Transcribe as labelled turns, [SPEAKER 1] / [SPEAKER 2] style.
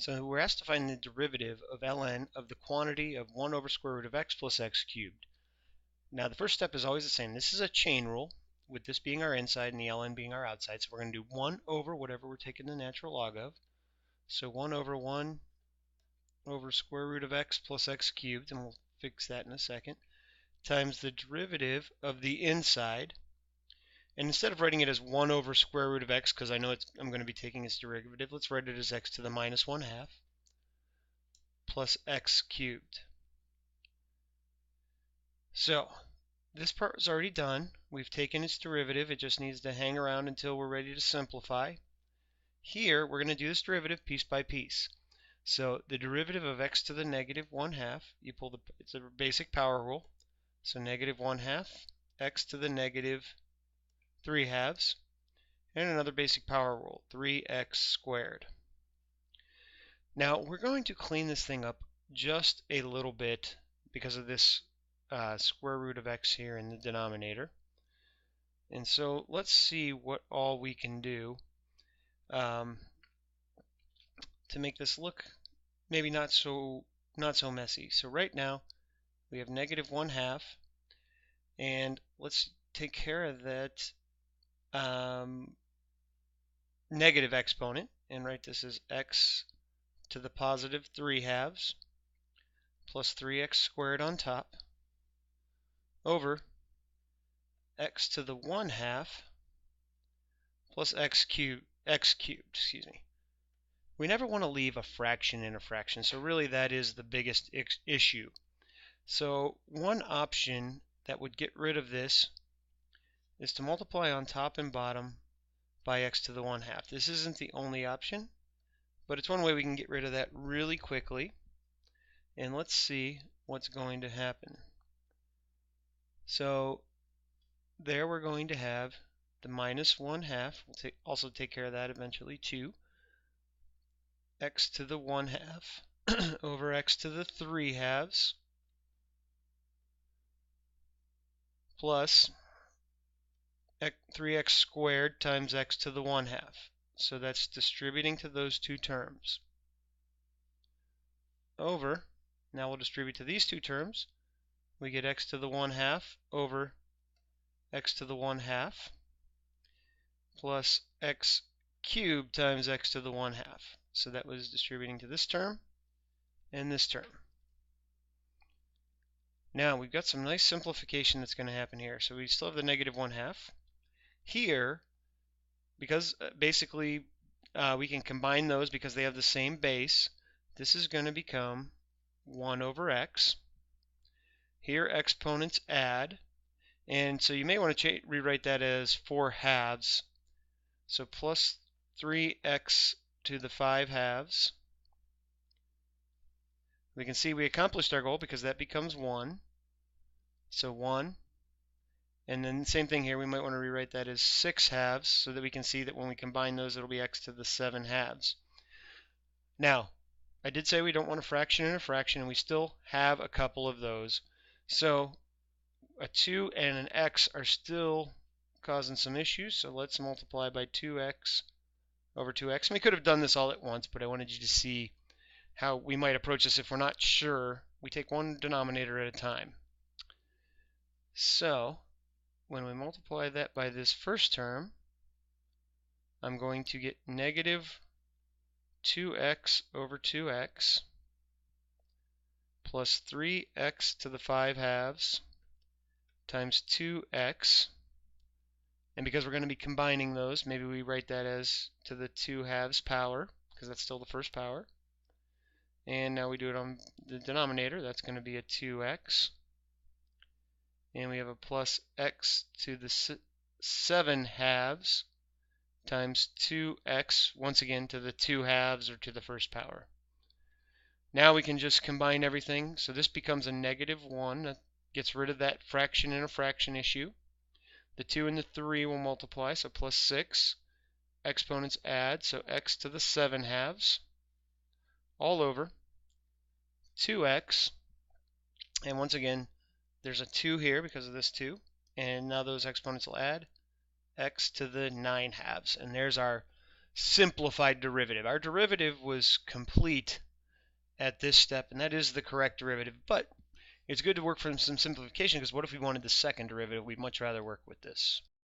[SPEAKER 1] So we're asked to find the derivative of ln of the quantity of 1 over square root of x plus x cubed. Now the first step is always the same. This is a chain rule, with this being our inside and the ln being our outside. So we're going to do 1 over whatever we're taking the natural log of. So 1 over square root of x plus x cubed, and we'll fix that in a second, times the derivative of the inside. And instead of writing it as 1 over square root of x, because I know I'm going to be taking its derivative, let's write it as x to the minus 1/2 plus x cubed. So this part is already done. We've taken its derivative. It just needs to hang around until we're ready to simplify. Here, we're going to do this derivative piece by piece. So the derivative of x to the negative 1/2, it's a basic power rule. So negative 1/2, x to the negative 3/2, and another basic power rule, 3x squared. Now we're going to clean this thing up just a little bit because of this square root of x here in the denominator. And so let's see what all we can do to make this look maybe not so messy. So right now we have negative 1/2, and let's take care of that negative exponent and write this as x to the positive 3/2 plus 3x squared on top over x to the 1/2 plus x cubed. We never want to leave a fraction in a fraction, so really that is the biggest issue. So one option that would get rid of this is to multiply on top and bottom by x to the 1/2. This isn't the only option, but it's one way we can get rid of that really quickly. And let's see what's going to happen. So there we're going to have the minus 1/2. We'll also take care of that eventually too. X to the 1/2 over x to the 3/2 plus 3x squared times x to the 1/2. So that's distributing to those two terms. Over, now we'll distribute to these two terms. We get x to the 1/2 over x to the 1/2 plus x cubed times x to the 1/2. So that was distributing to this term and this term. Now we've got some nice simplification that's going to happen here. So we still have the negative 1/2. Here, because basically we can combine those because they have the same base, this is going to become 1 over x. Here exponents add, and so you may want to rewrite that as 4/2. So plus 3x to the 5/2. We can see we accomplished our goal because that becomes 1. So 1. And then same thing here, we might want to rewrite that as 6/2 so that we can see that when we combine those it'll be x to the 7/2. Now, I did say we don't want a fraction in a fraction, and we still have a couple of those. So a 2 and an x are still causing some issues, so let's multiply by 2x over 2x. And we could have done this all at once, but I wanted you to see how we might approach this if we're not sure. We take one denominator at a time. So when we multiply that by this first term, I'm going to get negative 2x over 2x plus 3x to the 5/2 times 2x. And because we're going to be combining those, maybe we write that as to the 2/2 power, because that's still the first power. And now we do it on the denominator. That's going to be a 2x. And we have a plus x to the 7/2 times 2x, once again to the 2/2 or to the first power. Now we can just combine everything. So this becomes a negative 1. That gets rid of that fraction in a fraction issue. The 2 and the 3 will multiply, so plus 6. Exponents add, so x to the 7/2 all over 2x. And once again, there's a 2 here because of this 2. And now those exponents will add x to the 9/2. And there's our simplified derivative. Our derivative was complete at this step, and that is the correct derivative, but it's good to work from some simplification because what if we wanted the second derivative? We'd much rather work with this.